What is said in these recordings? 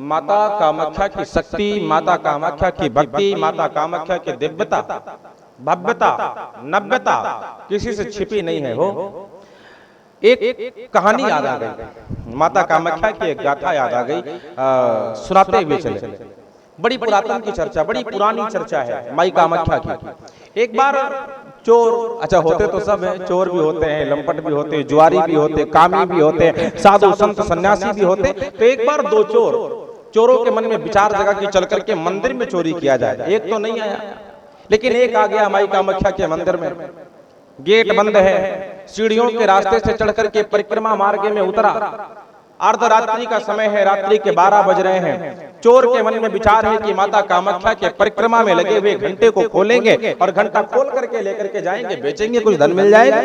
माता कामाख्या की शक्ति, माता कामाख्या की भक्ति, माता कामाख्या की दिव्यता, भव्यता, नव्यता किसी से छिपी नहीं है। हो एक कहानी याद आ गई, माता कामाख्या की एक गाथा याद आ गई, सुनाते हुए चले। बड़ी पुरातन की चर्चा, बड़ी पुरानी चर्चा है माई कामाख्या की। एक बार चोर, अच्छा होते तो सब हैं, चोर भी होते हैं, लंपट भी होते हैं, जुआरी भी होते, कामी भी होते, साधु संत सन्यासी भी होते। तो एक बार दो चोरों के मन में विचार जगा कि चल करके मंदिर में चोरी किया जाए। एक तो नहीं आया, लेकिन एक आ गया माई कामाख्या के मंदिर में। गेट बंद है, सीढ़ियों के रास्ते से चढ़ करके परिक्रमा मार्ग में उतरा। अर्धरात्रि का समय है, रात्रि के 12 बज रहे हैं। चोर के मन में विचार है कि माता कामाख्या के परिक्रमा में लगे हुए घंटे को खोलेंगे और घंटा खोल करके लेकर के जाएंगे, बेचेंगे, कुछ धन मिल जाएगा।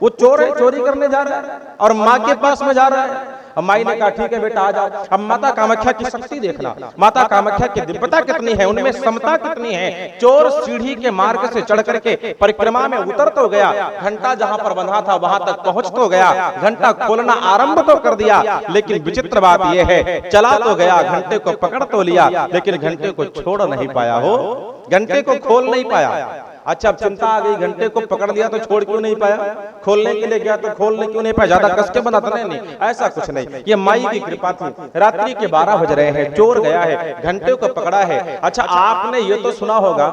वो चोर है, चोरी करने जा रहा है और माँ के पास में जा रहा है। अब माई ने कहा ठीक है बेटा आ जाओ। अब माता कामाख्या की शक्ति देखना, माता कामाख्या की दिव्यता कितनी है, उनमें समता कितनी है। चोर सीढ़ी के मार्ग से चढ़ करके परिक्रमा में उतर तो गया, घंटा जहां पर बंधा था वहां तक पहुंच तो गया, घंटा खोलना आरंभ तो कर दिया। लेकिन विचित्र बात यह है, चला तो गया, घंटे को पकड़ तो लिया, लेकिन घंटे को छोड़ नहीं पाया। हो घंटे को खोल नहीं पाया। अच्छा अब चिंता आ गई, घंटे को पकड़ लिया तो छोड़ क्यों नहीं पाया, खोलने के लिए गया तो खोलने क्यों नहीं पाया, ज्यादा कस के बना तो नहीं, ऐसा कुछ नहीं। ये माई की कृपा थी। रात्रि के 12 बज रहे हैं, चोर गया है, घंटे को पकड़ा है। अच्छा आपने ये तो सुना होगा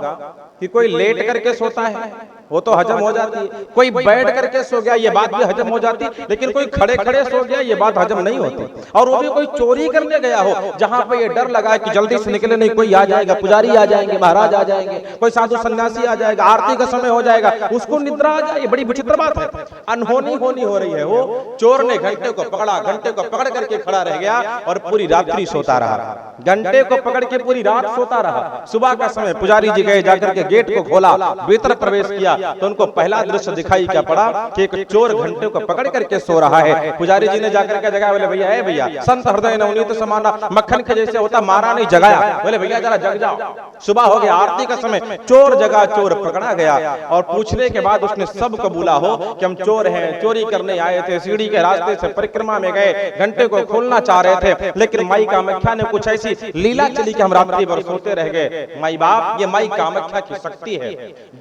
कि कोई लेट करके सोता है, वो तो हजम हो जाती है, कोई बैठ करके सो गया, ये बात भी हजम हो जाती, लेकिन कोई खड़े खड़े सो गया, ये बात हजम नहीं होती। और वो भी कोई चोरी करने गया हो, जहां पे ये डर लगा कि जल्दी से निकले नहीं, कोई आ जाएगा, पुजारी आ जाएंगे, महाराज आ जाएंगे, कोई साधु सन्यासी आ जाएगा, आरती का समय हो जाएगा, उसको निद्रा आ जाए। बड़ी विचित्र बात है, अनहोनी होनी हो रही है। वो चोर ने घंटे को पकड़ा, घंटे को पकड़ करके खड़ा रह गया और पूरी रात्रि सोता रहा। घंटे को पकड़ के पूरी रात सोता रहा। सुबह का समय पुजारी जी गए, जाकर के गेट को खोला, भीतर प्रवेश किया तो उनको पहला दृश्य दिखाई क्या पड़ा कि एक चोर घंटे को पकड़ करके सो रहा है। पुजारी जी ने जाकर के जगाया, बोले भैया है भैया, संत हृदय नवनीत समाना, मक्खन के जैसे होता, मारा नहीं जगाया। बोले भैया जरा जग जाओ, सुबह हो गया, आरती का समय। चोर जगा, चोर पकड़ा गया और पूछने के बाद उसने सब कबूला हो कि हम चोर हैं, चोरी करने आए थे, सीढ़ी के रास्ते से परिक्रमा में गए, घंटे को खोलना चाह रहे थे, लेकिन माई कामाख्या ने कुछ ऐसी लीला चली कि हम रात्रि भर सोते रह गए। माई बाप, ये माई कामाख्या की शक्ति है।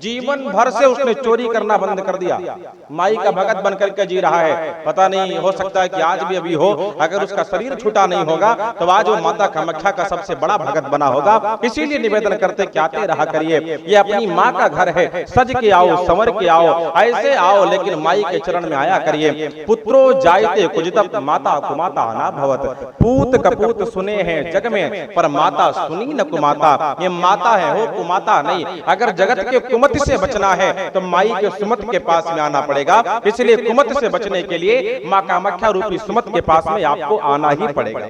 जीवन भर से उसने चोरी करना बंद कर दिया, माई का भगत बन करके जी रहा है। पता नहीं, हो सकता है कि आज भी अभी हो, अगर उसका शरीर छूटा नहीं होगा तो आज वो माता कामाख्या का सबसे बड़ा भगत बना होगा। इसीलिए निवेदन करते कि आते रहा करिए, ये अपनी माँ का घर है, सज के आओ, संवर के आओ, ऐसे आओ, लेकिन माई के चरण में आया करिए। पुत्रो जायते कुजितप माता कुमाता ना भवत, पूत कपूत सुने हैं जग में, पर माता सुनी न कुमाता। ये माता है, हो कुमाता नहीं। अगर जगत के कुमत से बचना है तो माई के सुमत के पास में आना पड़ेगा। इसलिए कुमत से बचने के लिए माँ कामाख्या रूपी सुमत के पास में आपको आना ही पड़ेगा।